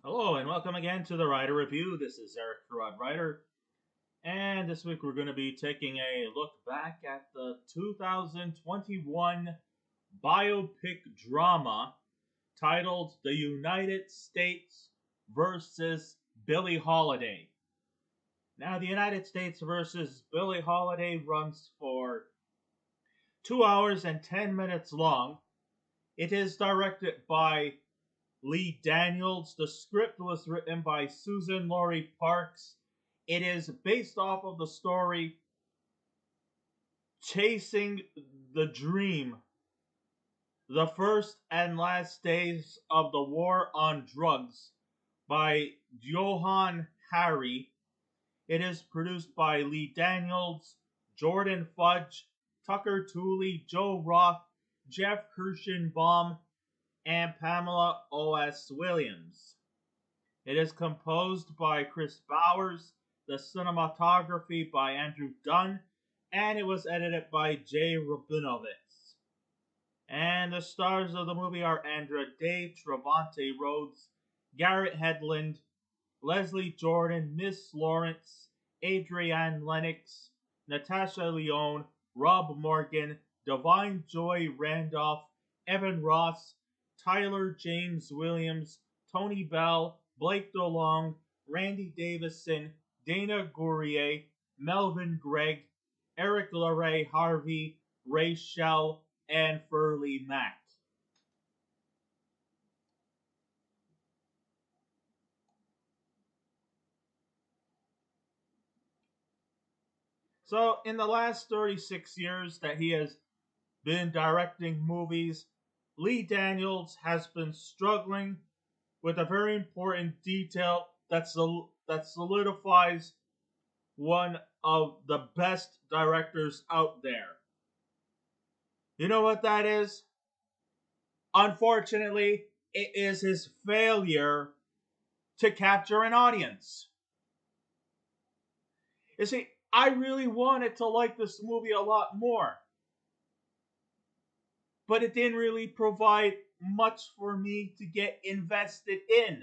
Hello and welcome again to the Writer Review. This is Erik the Writer, and this week we're going to be taking a look back at the 2021 biopic drama titled The United States versus Billie Holiday. Now, The United States versus Billie Holiday runs for 2 hours and 10 minutes long. It is directed by Lee Daniels. The script was written by Susan Laurie Parks. It is based off of the story Chasing the Dream, The First and Last Days of the War on Drugs by Johan Hari. It is produced by Lee Daniels, Jordan Fudge, Tucker Tooley, Joe Roth, Jeff Kirschenbaum, and Pamela O.S. Williams. It is composed by Chris Bowers, the cinematography by Andrew Dunn, and it was edited by Jay Rabinowitz. And the stars of the movie are Andra Day, Trevonte Rhodes, Garrett Hedlund, Leslie Jordan, Miss Lawrence, Adriane Lenox, Natasha Lyonne, Rob Morgan, Divine Joy Randolph, Evan Ross, Tyler James Williams, Tony Bell, Blake DeLong, Randy Davison, Dana Gourrier, Melvin Gregg, Erik LaRay Harvey, Rachel, and Furley Mack. So, in the last 36 years that he has been directing movies, Lee Daniels has been struggling with a very important detail that solidifies one of the best directors out there. You know what that is? Unfortunately, it is his failure to capture an audience. You see, I really wanted to like this movie a lot more, but it didn't really provide much for me to get invested in.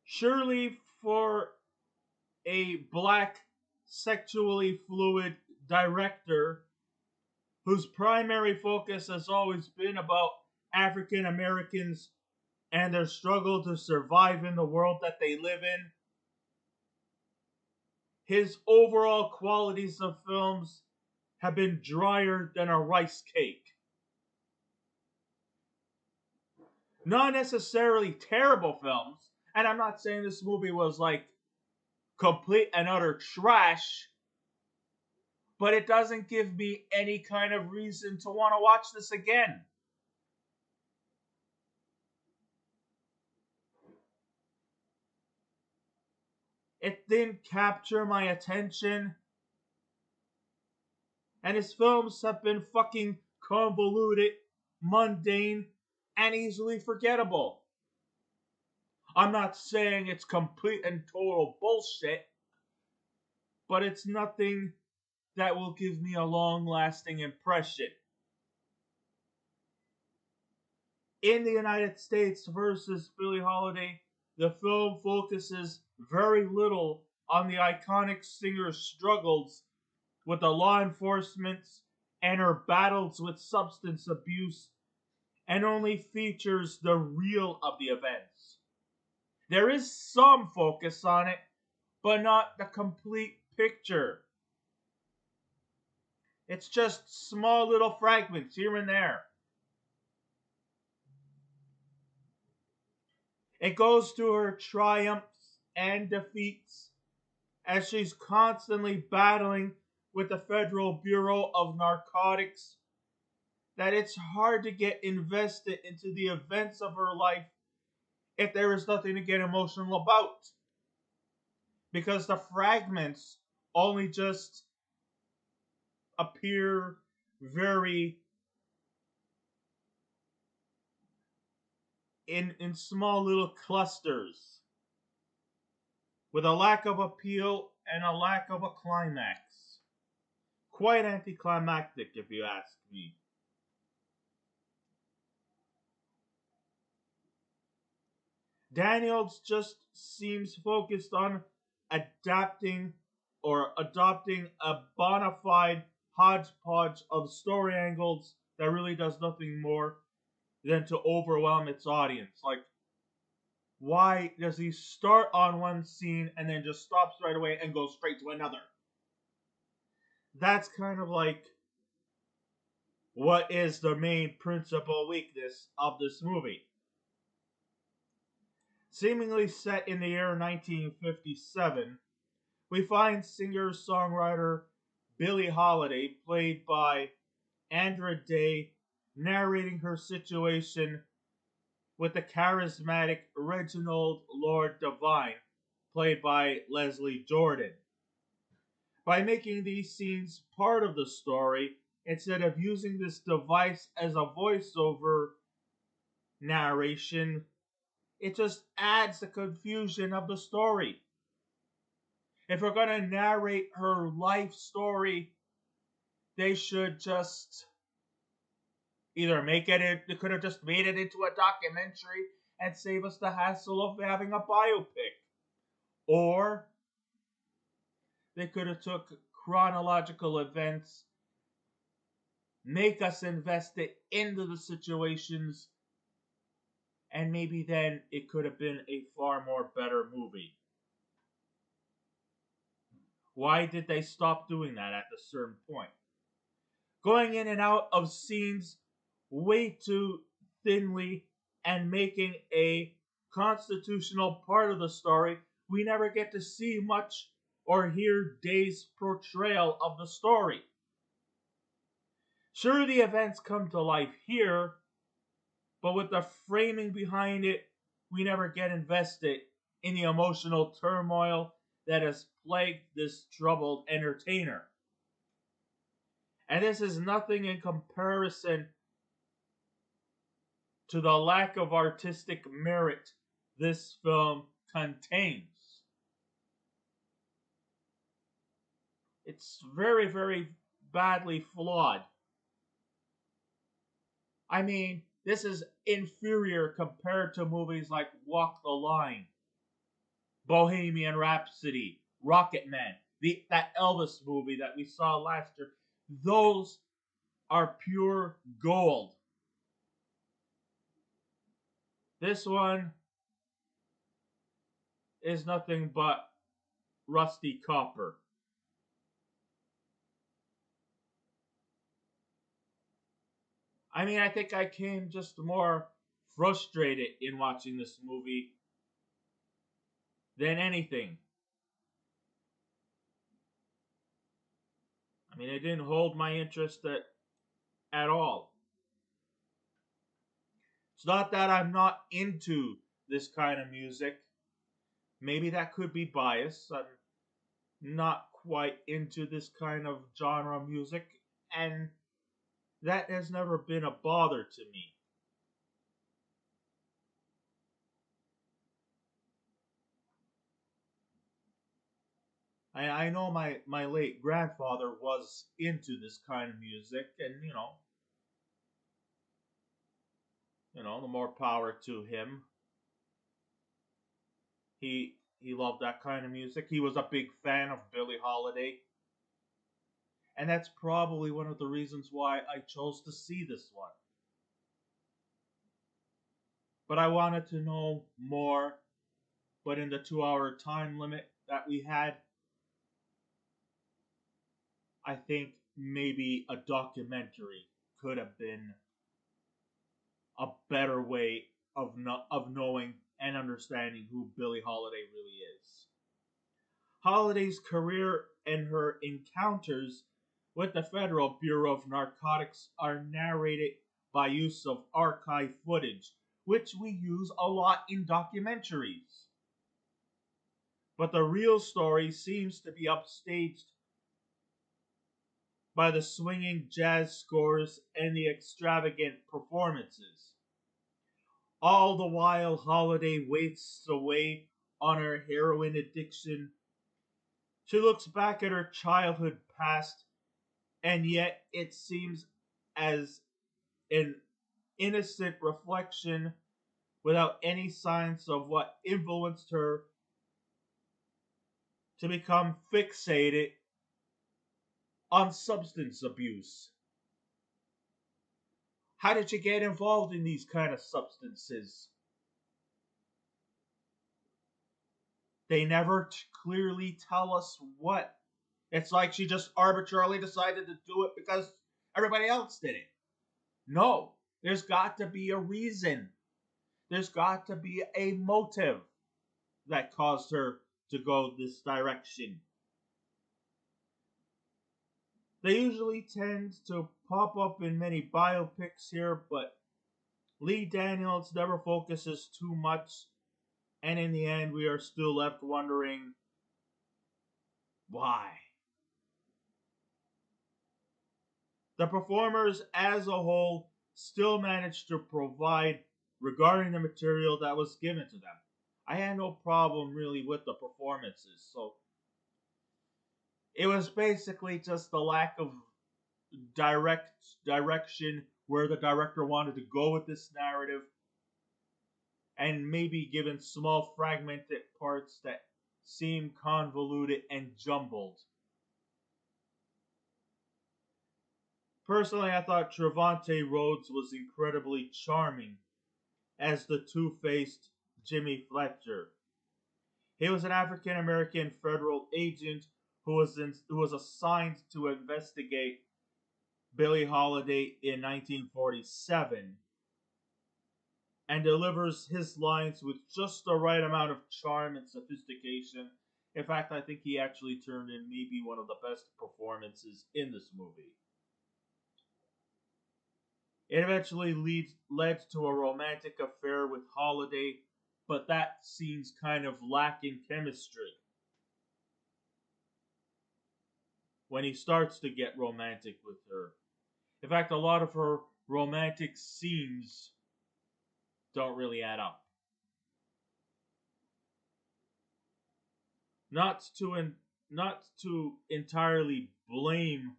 Surely, for a black, sexually fluid director whose primary focus has always been about African Americans and their struggle to survive in the world that they live in, his overall qualities of films have been drier than a rice cake. Not necessarily terrible films, and I'm not saying this movie was like complete and utter trash, but it doesn't give me any kind of reason to want to watch this again. It didn't capture my attention, and his films have been fucking convoluted, mundane, and easily forgettable. I'm not saying it's complete and total bullshit, but it's nothing that will give me a long lasting impression. In the United States versus Billie Holiday, the film focuses very little on the iconic singer's struggles with the law enforcement and her battles with substance abuse, and only features the real of the events. There is some focus on it, but not the complete picture. It's just small little fragments here and there. It goes through her triumphs and defeats as she's constantly battling with the Federal Bureau of Narcotics that it's hard to get invested into the events of her life if there is nothing to get emotional about. Because the fragments only just appear very in small little clusters with a lack of appeal and a lack of a climax. Quite anticlimactic, if you ask me. Daniels just seems focused on adapting or adopting a bona fide hodgepodge of story angles that really does nothing more than to overwhelm its audience. Like, why does he start on one scene and then just stops right away and goes straight to another? That's kind of like what is the main principal weakness of this movie. Seemingly set in the year 1957, we find singer-songwriter Billie Holiday, played by Andra Day, narrating her situation with the charismatic Reginald Lord Devine, played by Leslie Jordan. By making these scenes part of the story, instead of using this device as a voiceover narration, it just adds the confusion of the story. If we're going to narrate her life story, they should just either make it, they could have just made it into a documentary and save us the hassle of having a biopic. Or they could have took chronological events, make us invested into the situations, and maybe then it could have been a far more better movie. Why did they stop doing that at a certain point? Going in and out of scenes way too thinly and making a constitutional part of the story, we never get to see much or hear Day's portrayal of the story. Sure, the events come to life here, but with the framing behind it, we never get invested in the emotional turmoil that has plagued this troubled entertainer. And this is nothing in comparison to the lack of artistic merit this film contains. It's very, very badly flawed. I mean, this is inferior compared to movies like Walk the Line, Bohemian Rhapsody, Rocketman, that Elvis movie that we saw last year. Those are pure gold. This one is nothing but rusty copper. I mean, I think I came just more frustrated in watching this movie than anything. I mean, it didn't hold my interest at all. It's not that I'm not into this kind of music. Maybe that could be bias. I'm not quite into this kind of genre music, and that has never been a bother to me. I know my late grandfather was into this kind of music, and the more power to him. He loved that kind of music. He was a big fan of Billie Holiday, and that's probably one of the reasons why I chose to see this one. But I wanted to know more, but in the 2 hour time limit that we had, I think maybe a documentary could have been a better way of knowing and understanding who Billie Holiday really is. Holiday's career and her encounters with the Federal Bureau of Narcotics are narrated by use of archive footage, which we use a lot in documentaries. But the real story seems to be upstaged by the swinging jazz scores and the extravagant performances. All the while, Holiday wastes away on her heroin addiction. She looks back at her childhood past, and yet it seems as an innocent reflection without any signs of what influenced her to become fixated on substance abuse. How did you get involved in these kind of substances? They never clearly tell us what. It's like she just arbitrarily decided to do it because everybody else did it. No, there's got to be a reason. There's got to be a motive that caused her to go this direction. They usually tend to pop up in many biopics here, but Lee Daniels never focuses too much, and in the end, we are still left wondering why. The performers as a whole still managed to provide regarding the material that was given to them. I had no problem really with the performances, so it was basically just the lack of direction where the director wanted to go with this narrative and maybe given small fragmented parts that seem convoluted and jumbled. Personally, I thought Trevonte Rhodes was incredibly charming as the two-faced Jimmy Fletcher. He was an African American federal agent who was assigned to investigate Billie Holiday in 1947 and delivers his lines with just the right amount of charm and sophistication. In fact, I think he actually turned in maybe one of the best performances in this movie. It eventually led to a romantic affair with Holiday, but that seems kind of lacking chemistry. When he starts to get romantic with her. In fact, a lot of her romantic scenes don't really add up. Not to not to entirely blame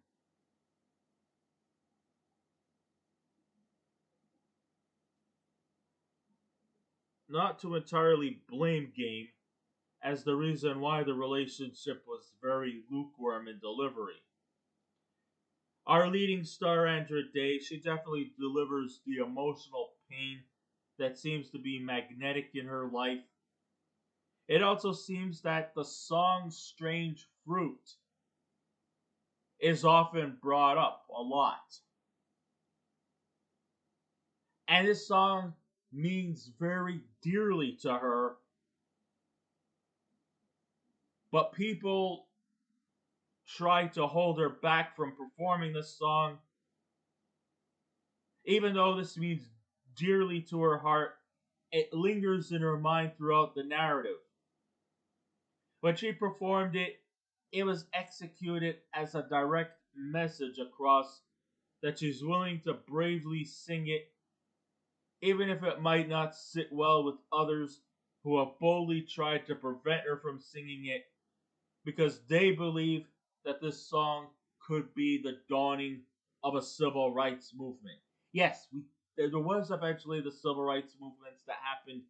not to entirely blame Game as the reason why the relationship was very lukewarm in delivery. Our leading star, Andra Day, she definitely delivers the emotional pain that seems to be magnetic in her life. It also seems that the song Strange Fruit is often brought up a lot. And this song means very dearly to her, but people try to hold her back from performing this song. Even though this means dearly to her heart, it lingers in her mind throughout the narrative. When she performed it, it was executed as a direct message across that she's willing to bravely sing it, even if it might not sit well with others who have boldly tried to prevent her from singing it because they believe that this song could be the dawning of a civil rights movement. Yes, there was eventually the civil rights movements that happened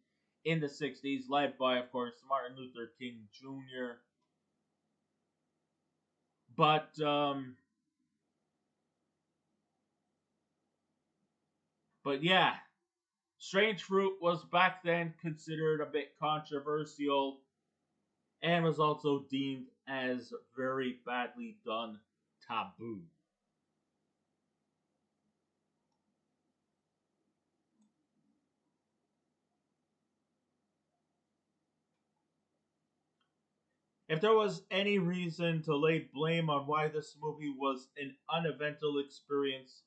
in the 60s, led by, of course, Martin Luther King Jr. But, yeah, Strange Fruit was back then considered a bit controversial and was also deemed as very badly done taboo. If there was any reason to lay blame on why this movie was an uneventful experience,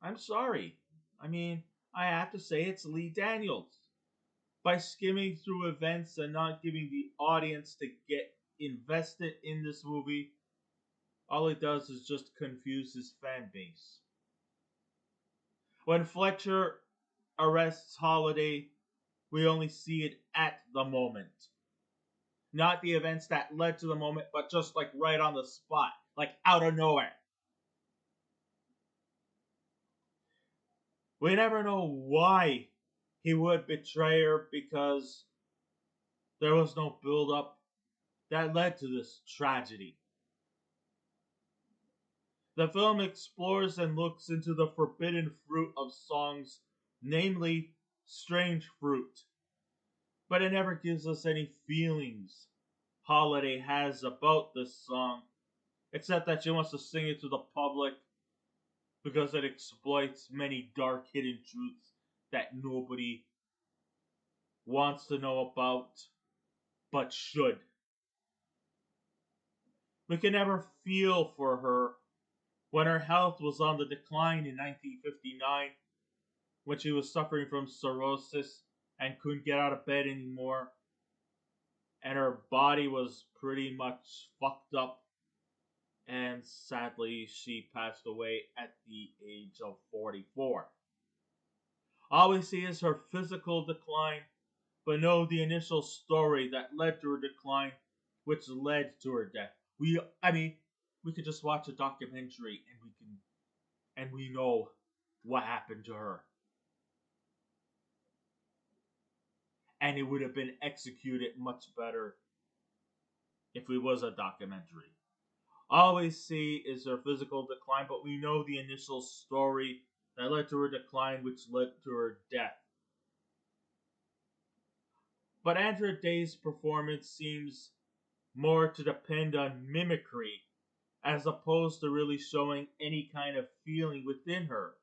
I'm sorry. I mean, I have to say it's Lee Daniels. By skimming through events and not giving the audience to get invested in this movie, all it does is just confuse his fan base. When Fletcher arrests Holiday, we only see it at the moment. Not the events that led to the moment, but just like right on the spot, like out of nowhere. We never know why he would betray her because there was no build up that led to this tragedy. The film explores and looks into the forbidden fruit of songs, namely strange fruit, but it never gives us any feelings Holiday has about this song, except that she wants to sing it to the public because it exploits many dark hidden truths that nobody wants to know about but should. We can never feel for her when her health was on the decline in 1959, when she was suffering from cirrhosis and couldn't get out of bed anymore, and her body was pretty much fucked up, and sadly, she passed away at the age of 44. All we see is her physical decline, but know the initial story that led to her decline, which led to her death. I mean, we could just watch a documentary and we know what happened to her. And it would have been executed much better if it was a documentary. All we see is her physical decline, but we know the initial story that led to her decline, which led to her death. But Andra Day's performance seems more to depend on mimicry as opposed to really showing any kind of feeling within her.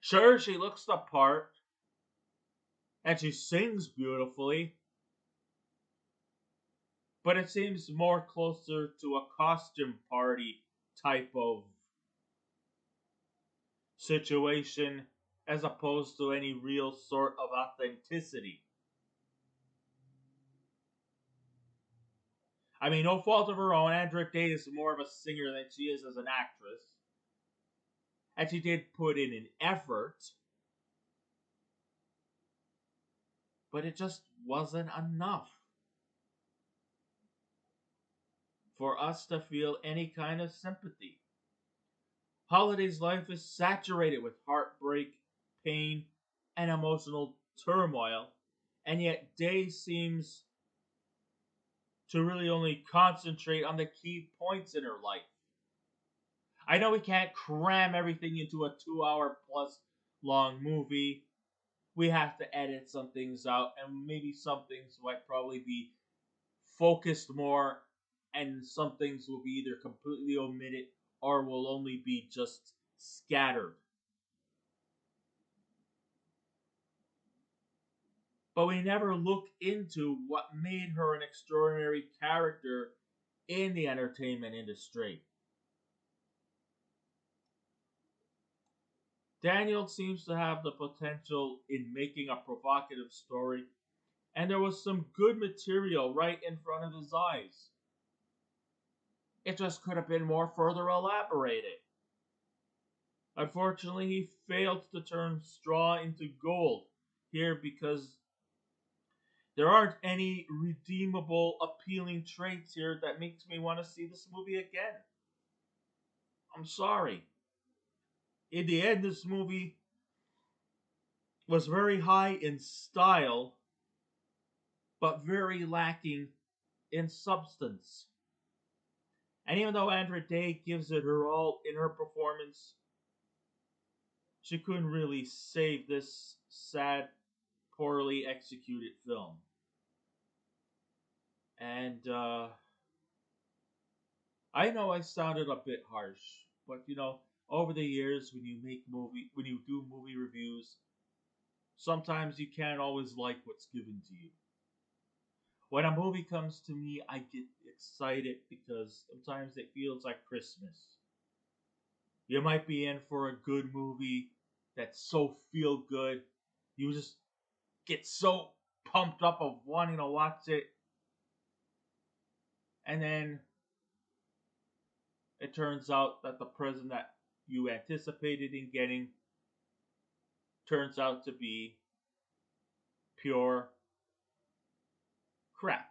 Sure, she looks the part and she sings beautifully, but it seems more closer to a costume party type of situation as opposed to any real sort of authenticity. I mean, no fault of her own, Andra Day is more of a singer than she is as an actress. And she did put in an effort, but it just wasn't enough for us to feel any kind of sympathy. Holiday's life is saturated with heartbreak, pain, and emotional turmoil, and yet Day seems to really only concentrate on the key points in her life. I know we can't cram everything into a 2 hour plus long movie. We have to edit some things out, and maybe some things might probably be focused more, and some things will be either completely omitted or will only be just scattered. But we never look into what made her an extraordinary character in the entertainment industry. Daniel seems to have the potential in making a provocative story, and there was some good material right in front of his eyes. It just could have been more further elaborated. Unfortunately, he failed to turn straw into gold here because there aren't any redeemable, appealing traits here that makes me want to see this movie again. I'm sorry. In the end, this movie was very high in style, but very lacking in substance. And even though Andra Day gives it her all in her performance, she couldn't really save this sad, poorly executed film. And I know I sounded a bit harsh, but over the years when you do movie reviews, sometimes you can't always like what's given to you. When a movie comes to me, I get excited because sometimes it feels like Christmas. You might be in for a good movie that's so feel good. You just get so pumped up of wanting to watch it. And then it turns out that the present that you anticipated in getting turns out to be pure crap.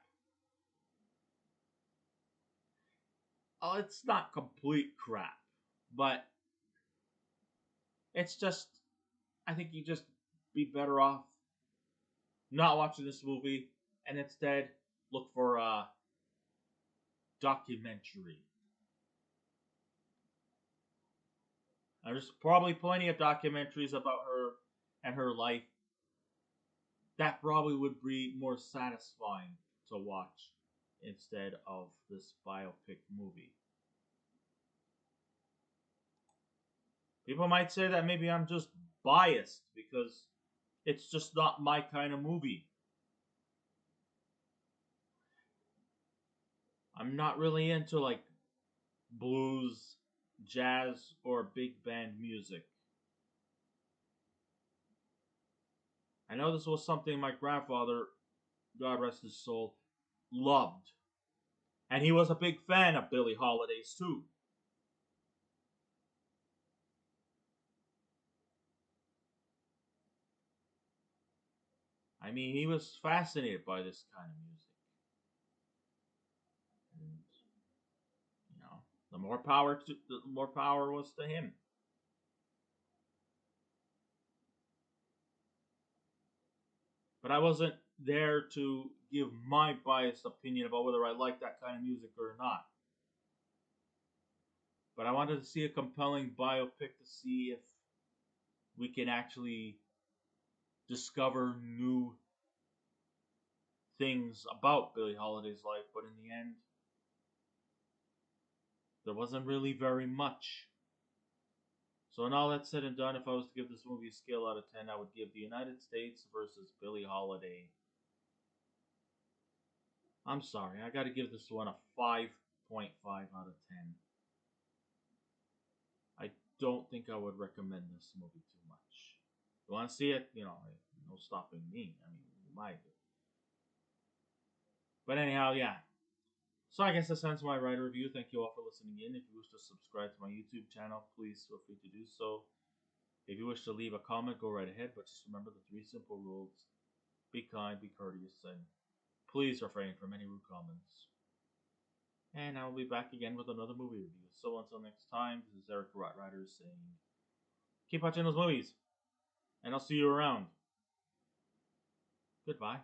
Oh, it's not complete crap, but it's just, I think you just be better off not watching this movie and instead look for a documentary. There's probably plenty of documentaries about her and her life that probably would be more satisfying to watch instead of this biopic movie. People might say that maybe I'm just biased because it's just not my kind of movie. I'm not really into like blues, jazz, or big band music. I know this was something my grandfather, God rest his soul, loved. And he was a big fan of Billie Holiday's too. I mean, he was fascinated by this kind of music. And, you know, the more power was to him. But I wasn't there to give my biased opinion about whether I like that kind of music or not. But I wanted to see a compelling biopic to see if we can actually discover new things about Billie Holiday's life. But in the end, there wasn't really very much. So, when all that's said and done, if I was to give this movie a scale out of 10, I would give The United States versus Billie Holiday. I'm sorry, I gotta give this one a 5.5 out of 10. I don't think I would recommend this movie too much. You want to see it? No stopping me. I mean, you might. But anyhow, yeah. So I guess that's ends my writer review. Thank you all for listening in. If you wish to subscribe to my YouTube channel, please feel free to do so. If you wish to leave a comment, go right ahead. But just remember the 3 simple rules: be kind, be courteous, and please refrain from any rude comments. And I'll be back again with another movie review. So until next time, this is Erik Rider saying, keep watching those movies, and I'll see you around. Goodbye.